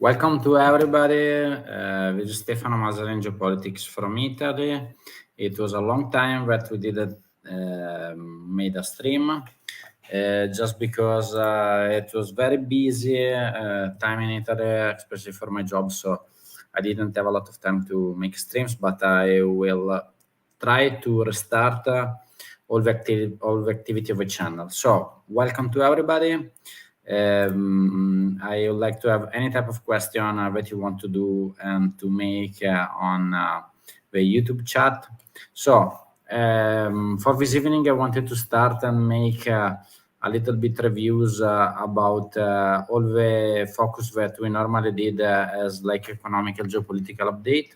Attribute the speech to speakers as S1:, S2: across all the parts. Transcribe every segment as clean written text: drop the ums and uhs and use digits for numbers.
S1: Welcome to everybody. This is Stefano Mazarin, Geopolitics from Italy. It was a long time that we didn't made a stream, just because it was very busy time in Italy, especially for my job. So I didn't have a lot of time to make streams, but I will try to restart all the activity of the channel. So welcome to everybody. I would like to have any type of question that you want to do and to make on the YouTube chat. So for this evening, I wanted to start and make a little bit reviews about all the focus that we normally did as like economical geopolitical update.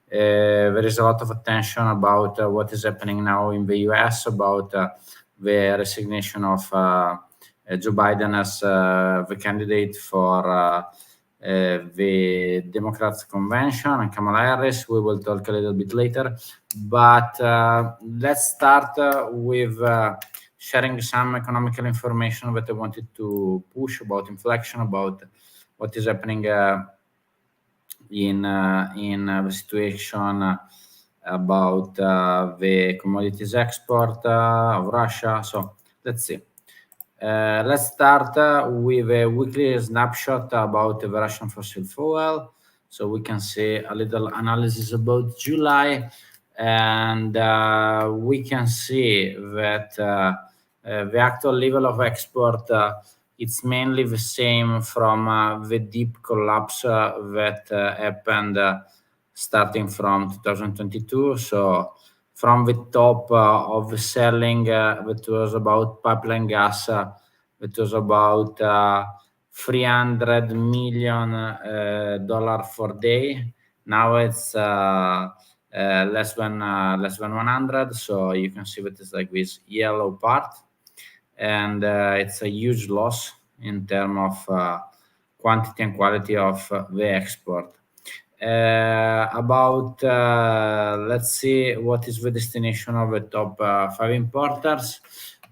S1: There is a lot of attention about what is happening now in the US, about the resignation of Joe Biden as the candidate for the Democrats convention, and Kamala Harris. We will talk a little bit later, but let's start with sharing some economical information that I wanted to push about inflation, about what is happening in the situation about the commodities export of Russia. So let's see. Let's start with a weekly snapshot about the Russian fossil fuel. So we can see a little analysis about July, and we can see that the actual level of export it's mainly the same from the deep collapse that happened starting from 2022. So from the top of the selling, that was about pipeline gas, that was about $300 million for day. Now it's less than 100. So you can see that it's like this yellow part, and it's a huge loss in terms of quantity and quality of the export. Let's see what is the destination of the top 5 importers.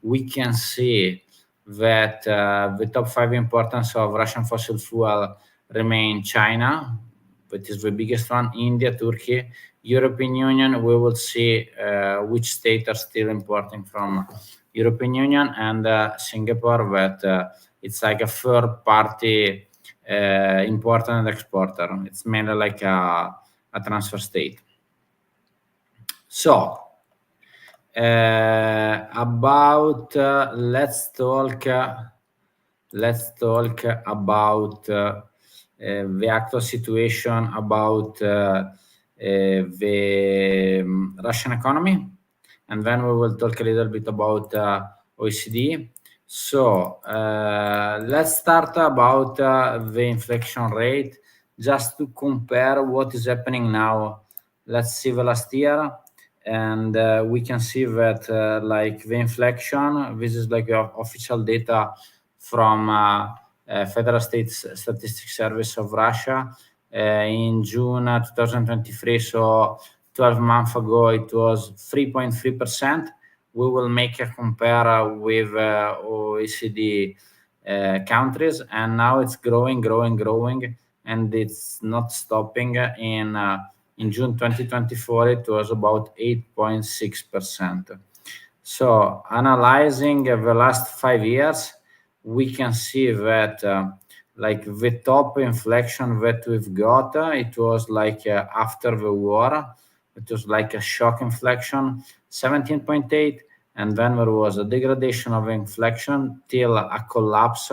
S1: We can see that the top 5 importers of Russian fossil fuel remain China, that is the biggest one, India, Turkey, European Union. We will see which states are still importing from European Union, and Singapore, that it's like a third party importer and exporter. It's mainly like a transfer state. So about let's talk about the actual situation about the Russian economy, and then we will talk a little bit about OECD. So let's start about the inflation rate, just to compare what is happening now. Let's see the last year, and we can see that like the inflation, this is like official data from Federal Statistics Service of Russia in June 2023. So 12 months ago, it was 3.3%. We will make a compare with OECD countries, and now it's growing, and it's not stopping. In June 2024, it was about 8.6%. So analyzing the last 5 years, we can see that like the top inflation that we've got, it was like after the war, it was like a shock inflation, 17.8, and then there was a degradation of inflation till a collapse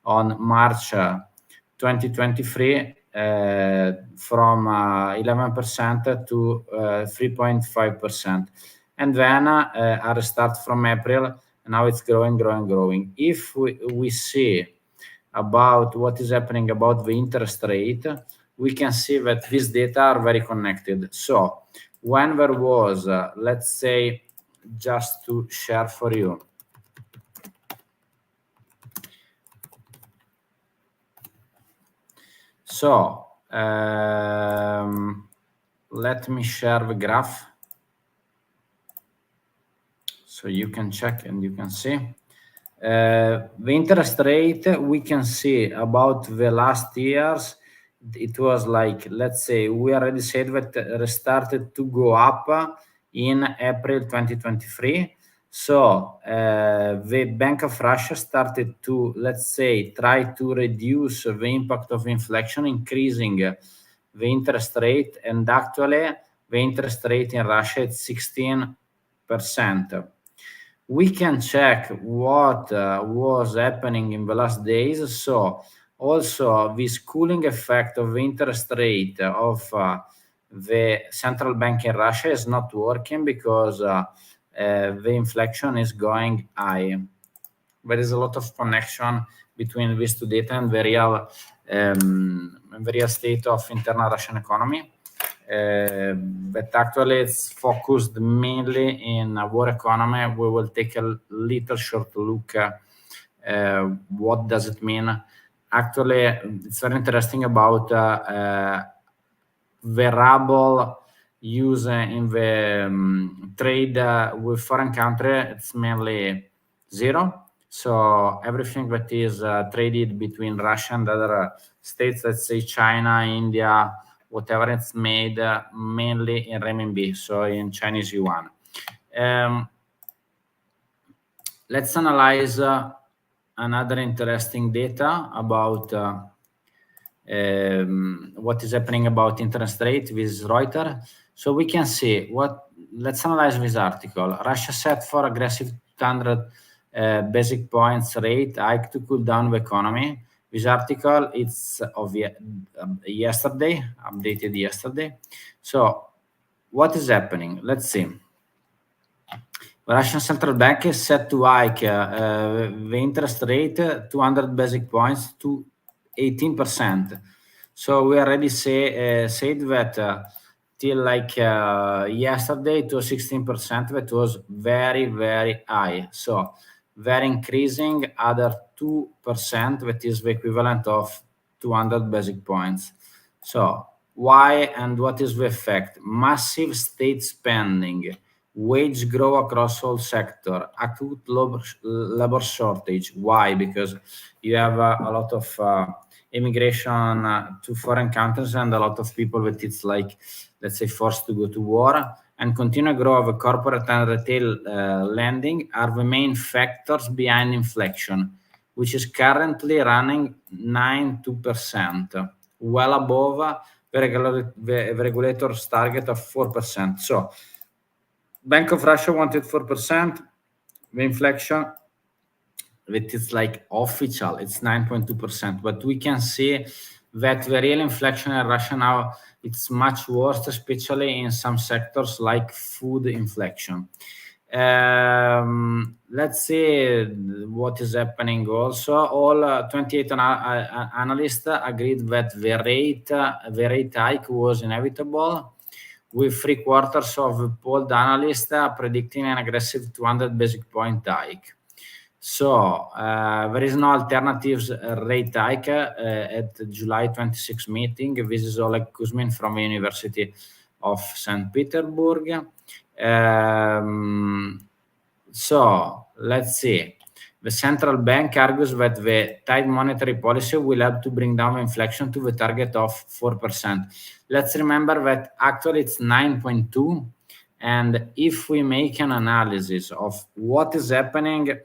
S1: on March 2023 from 11% to 3.5%, and then a restart from April, and now it's growing. If we see about what is happening about the interest rate, we can see that these data are very connected. So when there was, let's say, just to share for you, so let me share the graph so you can check and you can see. The interest rate, we can see about the last years, it was like, let's say, we already said that restarted to go up in April 2023. So the Bank of Russia started to, let's say, try to reduce the impact of inflation, increasing the interest rate, and actually the interest rate in Russia is 16%. We can check what was happening in the last days. So also this cooling effect of the interest rate of the central bank in Russia is not working because the inflation is going high. There is a lot of connection between these two data and the real state of internal Russian economy. But actually it's focused mainly in war economy. We will take a little short look what does it mean. Actually, it's very interesting about the ruble use in the trade with foreign country. It's mainly zero. So everything that is traded between Russia and other states, let's say China, India, whatever, it's made mainly in renminbi, so in Chinese yuan. Let's analyze another interesting data about what is happening about interest rate with Reuters. So we can see let's analyze this article. Russia set for aggressive 200 basic points rate hike to cool down the economy. This article it's of yesterday, updated yesterday. So what is happening? Let's see. The Russian central bank is set to hike the interest rate 200 basic points to 18%. So we already said that till like yesterday to 16%, that was very, very high. So they're increasing other 2%, that is the equivalent of 200 basic points. So why and what is the effect? Massive state spending, wage growth across all sector, acute labor shortage. Why? Because you have a lot of immigration to foreign countries and a lot of people that it's like, let's say, forced to go to war. And continued growth of corporate and retail lending are the main factors behind inflation, which is currently running 9.2%, well above the regulator's target of 4%. So Bank of Russia wanted 4%. The inflation, it is like official, it's 9.2%. But we can see that the real inflation in Russia now, it's much worse, especially in some sectors like food inflation. Let's see what is happening also. All 28 analysts agreed that the rate hike was inevitable, with 3/4 of the polled analysts predicting an aggressive 200 basic point hike. So there is no alternatives rate hike at the July 26 meeting. This is Oleg Kuzmin from the University of St. Petersburg. So let's see. The central bank argues that the tight monetary policy will help to bring down inflation to the target of 4%. Let's remember that actually it's 9.2. And if we make an analysis of what is happening,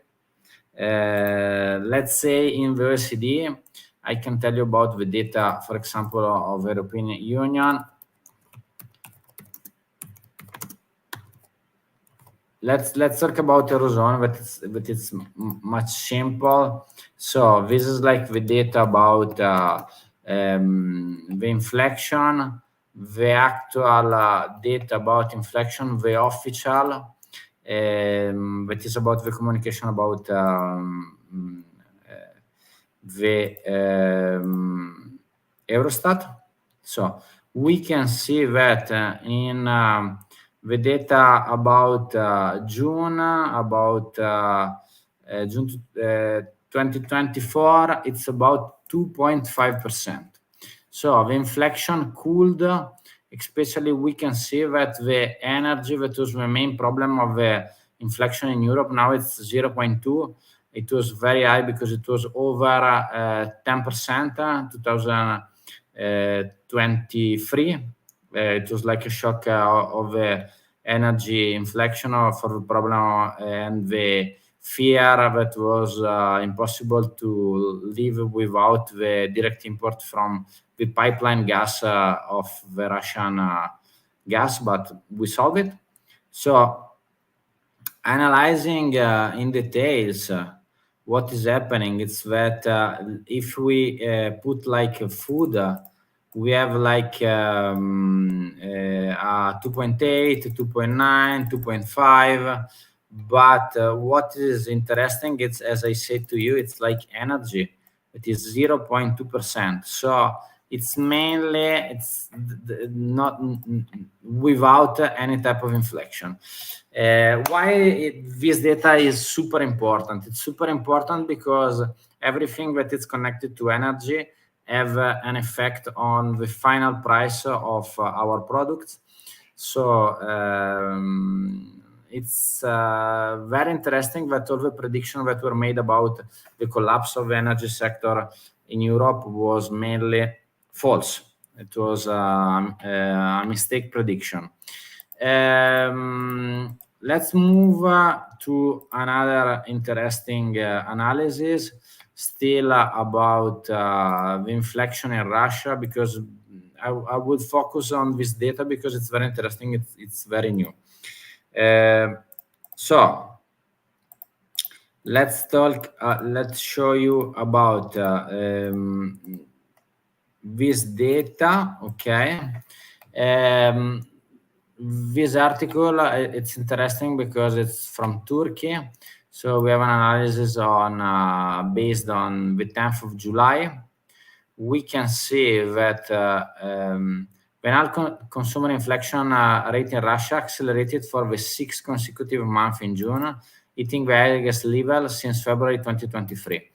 S1: let's say in the OECD, I can tell you about the data, for example, of the European Union. Let's talk about Eurozone, but it's much simple. So this is like the data about the inflation, the actual data about inflation, the official, that is about the communication about the Eurostat. So we can see that in the data about June 2024, it's about 2.5%. So the inflation cooled, especially we can see that the energy, that was the main problem of the inflation in Europe, now it's 0.2. it was very high because it was over 10% 2023. It was like a shock of energy inflation for the problem and the fear that was impossible to live without the direct import from the pipeline gas of the Russian gas, but we solved it. So analyzing in details what is happening, it's that if we put like food, we have like 2.8, 2.9, 2.5. But what is interesting, it's, as I said to you, it's like energy. It is 0.2%. So it's mainly not without any type of inflection. Why this data is super important? It's super important because everything that is connected to energy have an effect on the final price of our products. So it's very interesting that all the predictions that were made about the collapse of the energy sector in Europe was mainly false. It was a mistake prediction. Let's move to another interesting analysis, still about the inflation in Russia, because I would focus on this data because it's very interesting. It's very new. So let's talk. Let's show you about this data. Okay. This article, it's interesting because it's from Turkey. So we have an analysis on based on the 10th of July. We can see that penal consumer inflation rate in Russia accelerated for the 6th consecutive month in June, hitting the highest level since February 2023.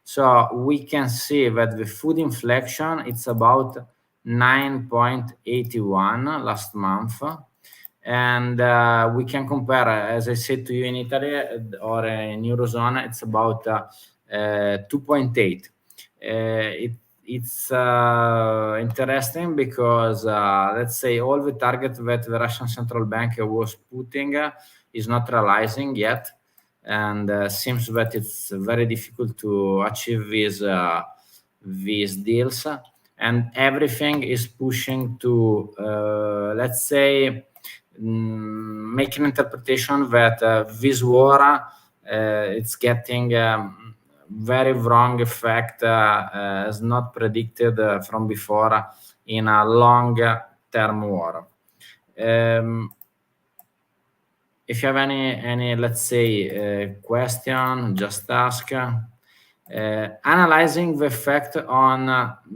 S1: So we can see that the food inflation, it's about 9.81 last month. And we can compare, as I said to you, in Italy or in Eurozone, it's about 2.8. It's interesting because, let's say, all the target that the Russian central bank was putting is not realizing yet. And seems that it's very difficult to achieve these deals. And everything is pushing to, let's say, make an interpretation that this war it's getting very wrong effect as not predicted from before in a long-term war. If you have any let's say question, just ask. Analyzing the effect on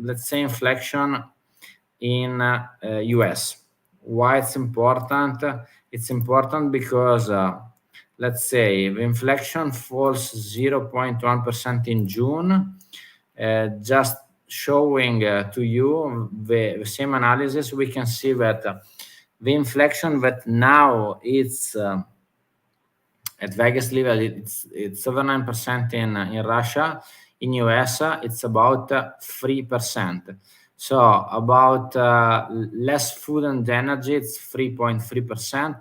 S1: let's say inflation in US. Why it's important? It's important because let's say the inflation falls 0.1% in June. Just showing to you the same analysis, we can see that the inflation that now it's at Vegas level, it's 7% in Russia. In US, it's about 3%. So about less food and energy, it's 3.3%.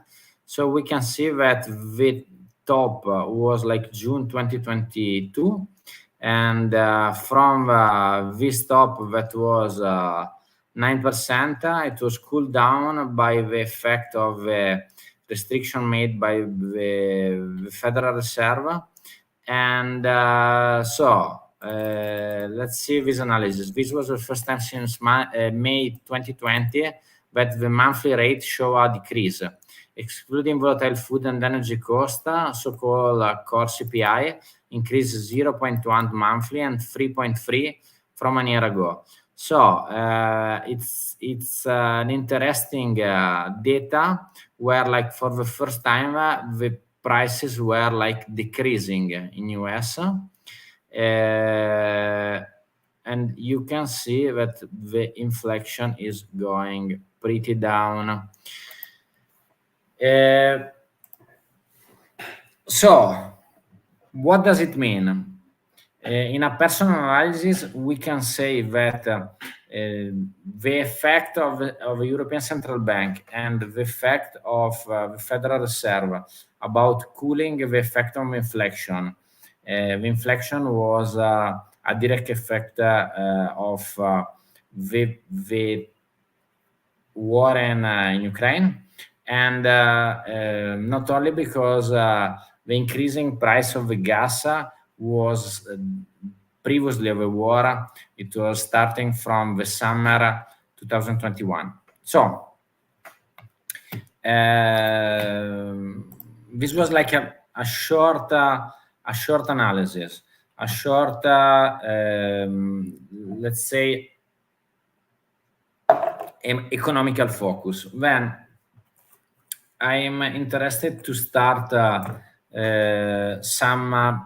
S1: So we can see that the top was like June 2022. And from this top that was 9%, it was cooled down by the effect of the restriction made by the Federal Reserve. And so let's see this analysis. This was the first time since May 2020 that the monthly rate show a decrease, excluding volatile food and energy cost, so-called core CPI, increased 0.1 monthly and 3.3 from a year ago. So it's an interesting data where, like, for the first time, the prices were like decreasing in US. And you can see that the inflation is going pretty down. So What does it mean? In a personal analysis, we can say that the effect of the European Central Bank and the effect of the Federal Reserve about cooling the effect of inflation. The inflation was a direct effect of the war in Ukraine, and not only because the increasing price of the gas was previously of the war, it was starting from the summer 2021. So this was like a short analysis, a short let's say economical focus. Then I'm interested to start some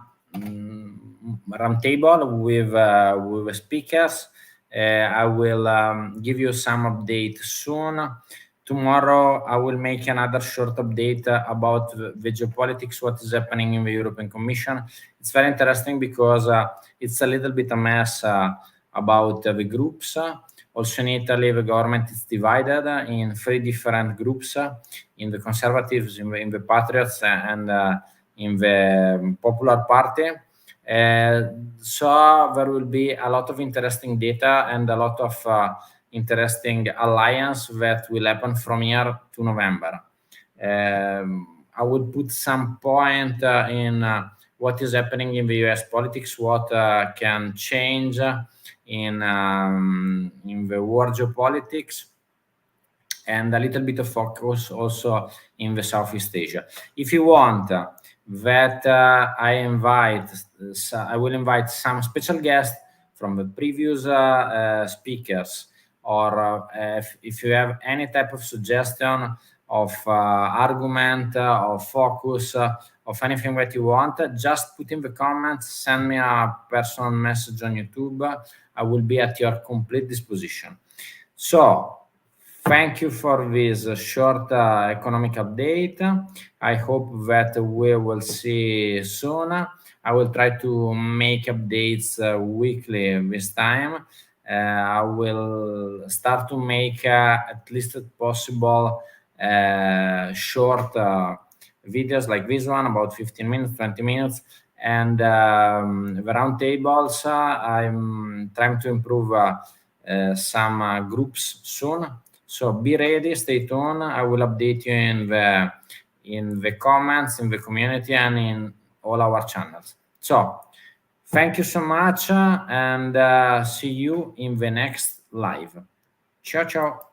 S1: roundtable with the speakers. I will give you some update soon. Tomorrow, I will make another short update about the geopolitics, what is happening in the European Commission. It's very interesting because it's a little bit a mess about the groups. Also in Italy, the government is divided in 3 different groups, in the Conservatives, in the Patriots, and in the Popular Party. So there will be a lot of interesting data and a lot of interesting alliance that will happen from here to November. I will put some point in what is happening in the US politics, what can change in the world geopolitics, and a little bit of focus also in the Southeast Asia. If you want that I will invite some special guests from the previous speakers, or if you have any type of suggestion of argument or focus of anything that you want, just put in the comments, send me a personal message on YouTube. I will be at your complete disposition. So thank you for this short economic update. I hope that we will see soon. I will try to make updates weekly this time. I will start to make at least possible short videos like this one, about 15 minutes, 20 minutes. And the roundtables, I'm trying to improve some groups soon. So be ready, stay tuned. I will update you in the comments, in the community, and in all our channels. So thank you so much, and see you in the next live. Ciao, ciao.